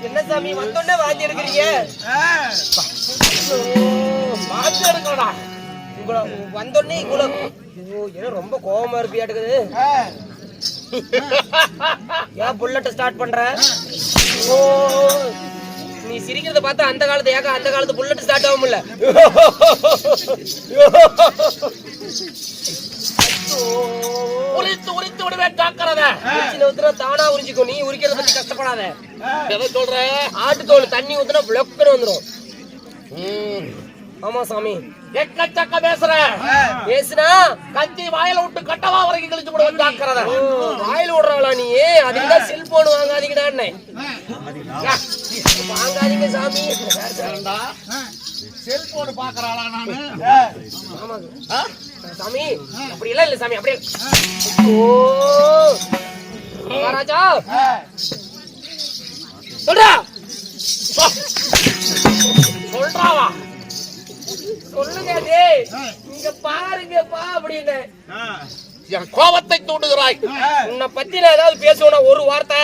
என்ன சாமி வந்தோடனே வாந்தி எடுக்கிறீங்க? வாந்தி எடுக்கடா உங்களை வந்தோடனே ஏன்னா ரொம்ப கோபமா இருப்பியாட்டுக்குது. ஏன் புல்லட்ட ஸ்டார்ட் பண்ற? ஓ நீ சிரிக்கிறத பார்த்தா அந்த காலத்து புல்லட் ஸ்டார்ட் ஆகும் இல்ல. உரித்து உரித்து விடுவே காக்கிறத ஊத்துனா தானா உரிஞ்சிக்கும். நீ உரிக்கிறத பத்தி கஷ்டப்படாத. எதை சொல்ற? ஆட்டுத்தோல் தண்ணி ஊத்துனா பிளக்குன்னு வந்துடும். ஆமா சாமி எக்கச்சக்க பேசுற. பேசுனா கத்தி வாயில விட்டு கட்டவா வரைக்கும் கழிச்சு விடுவே காக்கிறத. வாயில விடுறாளா நீ? அதுக்குதான் செல்போன் வாங்காதீங்கடா. வாங்காதீங்க சாமி. செல்போன் பாக்குறாளா நானு? ஆமாங்க சாமி. அப்படி எல்லாம் இல்ல சாமி. அப்படியே ஓ ராஜா சொல்றா சொல்றாவா சொல்லுங்க. டேய் இங்க பாருங்கப்பா அப்படின்னு என் கோபத்தை தூண்டுகிறாய். உன்னை பத்தி நான் ஏதாவது பேசுவேனா ஒரு வார்த்தை?